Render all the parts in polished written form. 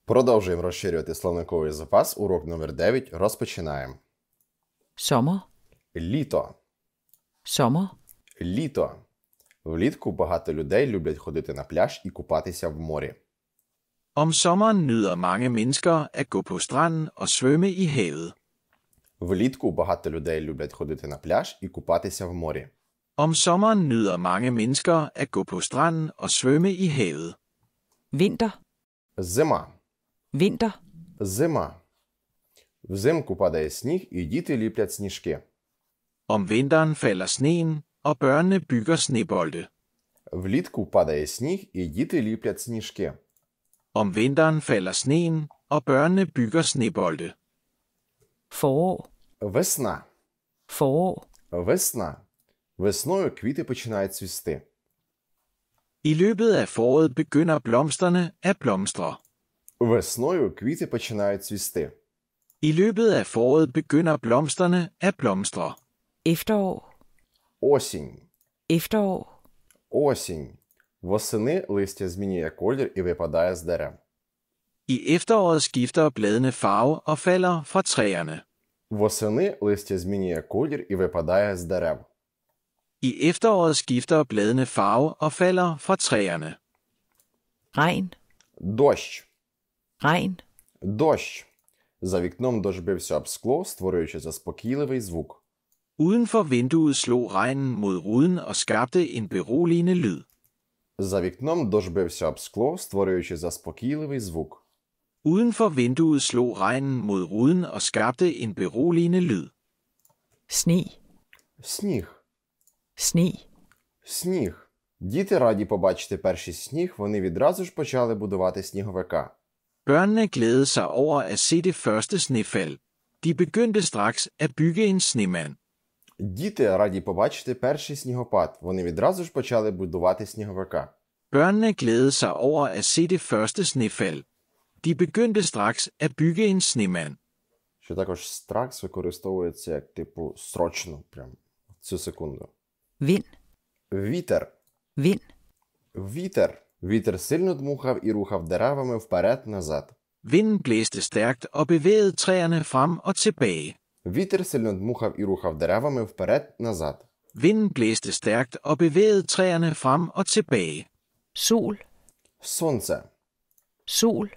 Продовжуємо розширювати словниковий запас. Урок номер 9. Розпочинаємо. Sommer. Літо. Sommer. Літо. Влітку багато людей люблять ходити на пляж і купатися в морі. Om sommeren nyder mange mennesker at gå på stranden og svømme i havet. Влітку багато людей люблять ходити на пляж і купатися в морі. Om sommeren nyder mange mennesker at gå på stranden og svømme i havet. Vinter. Зима. Vinter. Зима. Взимку падає сніг і діти ліплять сніжки. Om vinteren falder sneen, og børnene bygger snebolde. Влітку падає сніг і діти ліплять сніжки. Om vinteren falder sneen, og børnene bygger snebolde. Forår. Весна. Forår. Весна. Весною квіти починають цвісти. I løbet af foråret begynder blomsterne at blomstre. Весною квіти починають цвісти. I løbet af foråret begynder blomsterne at blomstre. Efterår. Осінь. Efterår. Осінь. Восени листя змінює колір і випадає з дерев. I efteråret skifter bladene farve og falder fra træerne. Восени листя змінює колір і випадає з дерев. I efteråret skifter bladene farve og falder fra træerne. Regn. Дощ. Regn. Дощ. За вікном дощ бився об скло, створюючи заспокійливий звук. Uden for vinduet slog regnen mod ruden og skabte en beroligende lyd. За вікном дощ бився об скло, створюючи заспокійливий звук. Uden for vinduet slog regnen mod ruden og skabte en beroligende lyd. Sne. Сніг. Sne. Сніг. Діти раді побачити перший сніг, вони відразу ж почали будувати сніговика. Børnene glædede sig over at se det første snefald. De begyndte straks at bygge en snemand. Діти раді побачити перший снігопад, вони відразу ж почали будувати сніговика. Børnene glædede sig over at se det første snefald. De begyndte straks at bygge en snemand. Що також стракс використовується як типу срочно, прям в цю секунду. Vind. Вітер. Vind. Вітер. Вітер сильно дмухав і рухав деревами вперед-назад. Vinden blæste stærkt og bevægede træerne frem og tilbage. Вітер сильно дмухав і рухав деревами вперед-назад. Vinden blæste stærkt og bevægede træerne frem og tilbage. Sol. Сонце. Sol.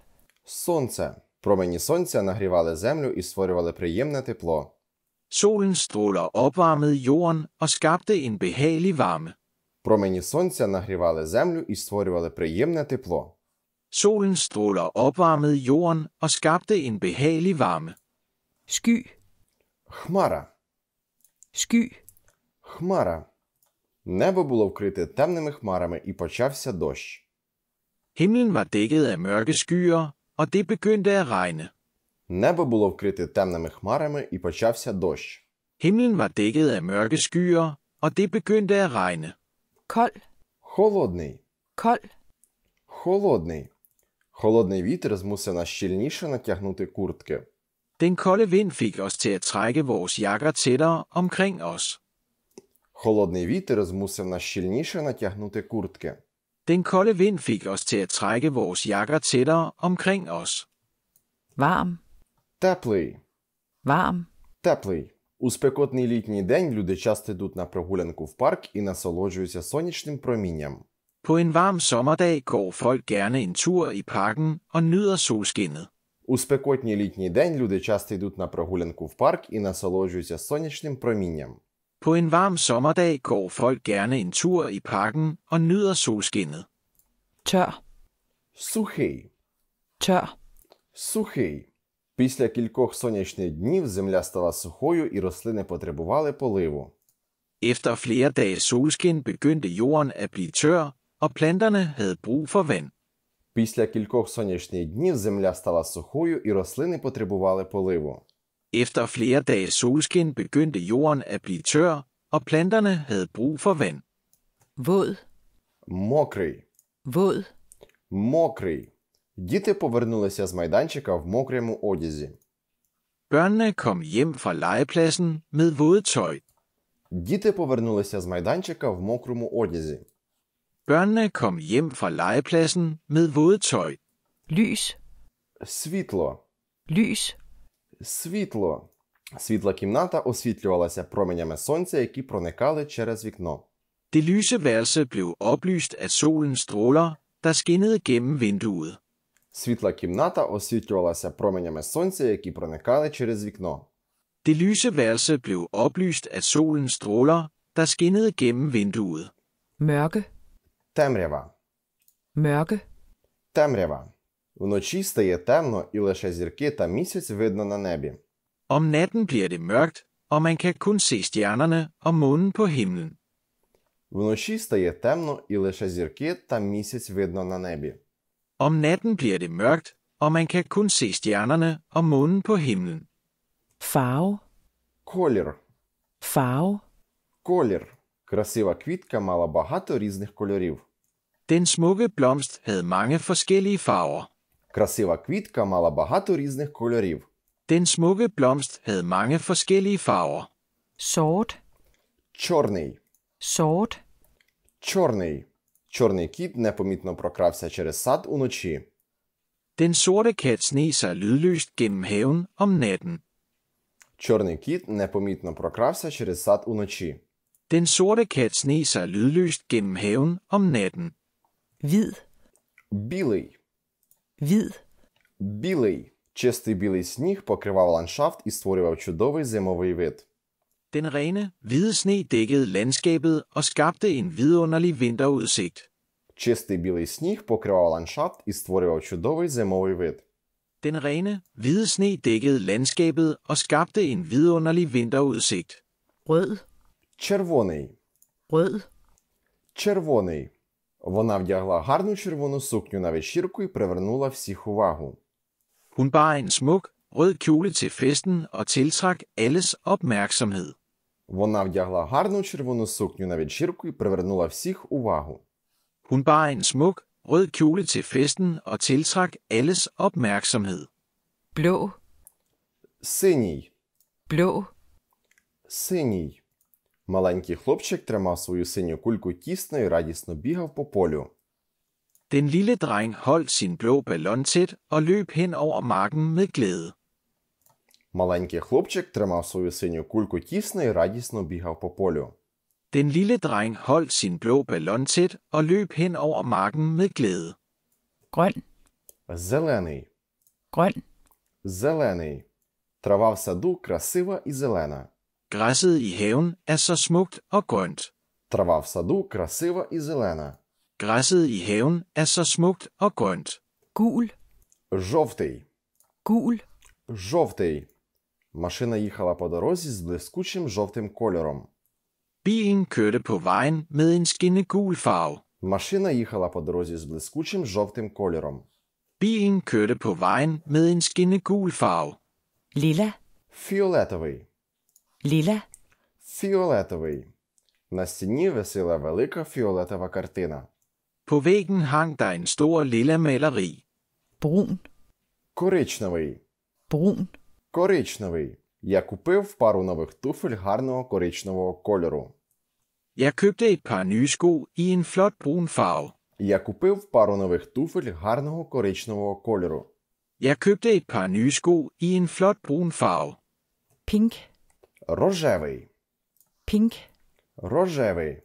Сонце. Промені сонця нагрівали землю і створювали приємне тепло. Solens stråler opvarmede jorden og skabte en behagelig varme. Промені сонця нагрівали землю і створювали приємне тепло. Solens stråler opvarmede jorden og skabte en behagelig varme. Sky. Хмара. Sky. Хмара. Небо було вкрите темними хмарами і почався дощ. Himlen var dækket af mørke skyer, og det begyndte at regne. Небо було вкрите темними хмарами і почався дощ. Himlen var dækket af mørke skyer, og det begyndte at regne. Kold. Холодний. Kold. Холодний. Холодний вітер змусив нас щільніше натягнути куртки. Den kolde vind fik os til at trække vores jakker tættere omkring os. Холодний вітер змусив нас щільніше натягнути куртки. Den kolde vind fik os til at trække vores jakker tættere omkring os. Varm. Теплий. Varm. Теплий. У спекотний літній день люди часто йдуть на прогулянку в парк і насолоджуються сонячним промінням. På en varm sommerdag går folk gerne en tur i parken og nyder solskinnet. У спекотній літній день люди часто йдуть на прогулянку в парк і насолоджуються сонячним промінням. På en varm sommerdag går folk gerne en tur i parken og nyder solskinnet. Tør. Сухий. Tør. Сухий. Після кількох сонячних днів земля стала сухою і рослини потребували поливу. Efter flere dages solskin begyndte jorden at blive tør, og planterne havde brug for vand. Після кількох сонячних днів земля стала сухою і рослини потребували поливу. Efter flere dages solskin begyndte jorden at blive tør, og planterne havde brug for vand. Våd. Мокрий. Våd. Мокрий. Діти повернулися з майданчика в мокрому одязі. Børnene kom hjem fra legepladsen med våde tøj. Діти повернулися з майданчика в мокрому одязі. Børnene kom hjem fra legepladsen med våde tøj. Lys. Світло. lys, Світло. Світла кімната освітлювалася променями сонця, які проникали через вікно. Det lyse værelse blev oplyst af solens stråler, der skinnede gennem vinduet. Світла кімната освітлювалася променями сонця, які проникали через вікно. Det lyse værelse blev oplyst af solens stråler, der skinnede gennem vinduet. mørke, Темрява. mørke, Темрява. Вночі стає темно, і лише зірки та місяць видно на небі. Om natten bliver det mørkt, og man kan kun se stjernerne og månen på himlen. Вночі стає темно, і лише зірки та місяць видно на небі. Om natten bliver det mørkt, og man kan kun se stjernerne og månen på himlen. farve, Колір. farve, Колір. Красива квітка мала багато різних кольорів. Den smukke blomst havde mange forskellige farver. Красива квітка мала багато різних кольорів. Den smukke blomst havde mange forskellige farver. sort, Чорний. sort, Чорний. Чорний кіт непомітно прокрався через сад уночі. Den sorte kat sneg sig lydløst gennem haven om natten. Чорний кіт непомітно прокрався через сад уночі. Den sorte kat sneg sig lydløst gennem haven om natten. hvid, Білий. hvid, Білий. Чистий білий сніг покривав ландшафт і створював чудовий зимовий вид. Den rene, hvide sne dækkede landskabet og skabte en vidunderlig vinterudsigt. Чистий білий сніг покривав ландшафт і створював чудовий зимовий вид. Den rene, hvide sne dækkede landskabet og skabte en vidunderlig vinterudsigt. rød, Червоний. rød, Червоний. Вона вдягла гарну червону сукню на вечірку і привернула всіх увагу. Hun bar en smuk, rød kjole til festen og tiltrak alles opmærksomhed. Вона вдягла гарну червону сукню на вечірку і привернула всіх увагу. Hun bar en smuk, rød kjole til festen og tiltrak alles opmærksomhed. blå, Синій. blå, Синій. Маленький хлопчик тримав свою синю кульку тісно і радісно бігав по полю. Den lille dreng holdt sin blå ballon tæt og løb hen over marken med glæde. Маленький хлопчик тримав свою синю кульку тісно і радісно бігав по полю. Den lille dreng holdt sin blå ballon tæt og løb hen over marken med glæde. grøn, Зелений. grøn, Зелений. Трава в саду красива і зелена. Græsset i haven er så smukt og grønt. Трава в саду красива і зелена. Græsset i haven er så smukt og grønt. gul, Жовтий. gul, Жовтий. Машина їхала по дорозі з блискучим жовтим кольором. Bilen kørte på vejen med en skinnegul farve. Машина їхала по дорозі з блискучим жовтим кольором. Bilen kørte på vejen med en skinnegul farve. lilla, Фіолетовий. lilla, Фіолетовий. На стіні висіла велика фіолетова картина. På væggen hang der en stor lilla maleri. brun, Коричневий. brun, Коричневий. Я купив пару нових туфель гарного коричневого кольору. Jeg købte et par nye sko i en flot brun farve. Я купив пару нових туфель гарного коричневого кольору. Jeg købte et par nye sko i en flot brun farve. pink, Рожевий. pink, Рожевий.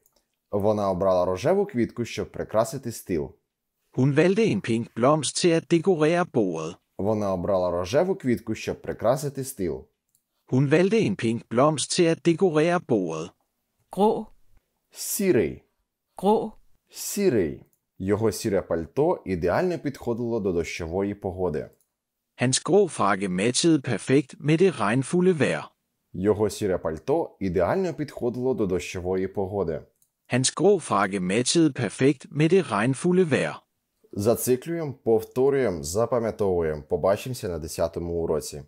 Вона обрала рожеву квітку, щоб прикрасити стіл. Hun valgte en pink blomst til at dekorere bordet. Вона обрала рожеву квітку, щоб прикрасити стіл. Hun valgte en pink blomst til at dekorere bordet. grå, Сірий. grå, Сірий. Його сіре пальто ідеально підходило до дощової погоди. Hans grå frakke matchede perfekt med det regnfulde vejr. Його сіре пальто ідеально підходило до дощової погоди. Hans grå frakke matchede perfekt med det regnfulde vejr. Зациклюємо, повторюємо, запам'ятовуємо. Побачимося на 10-му уроці.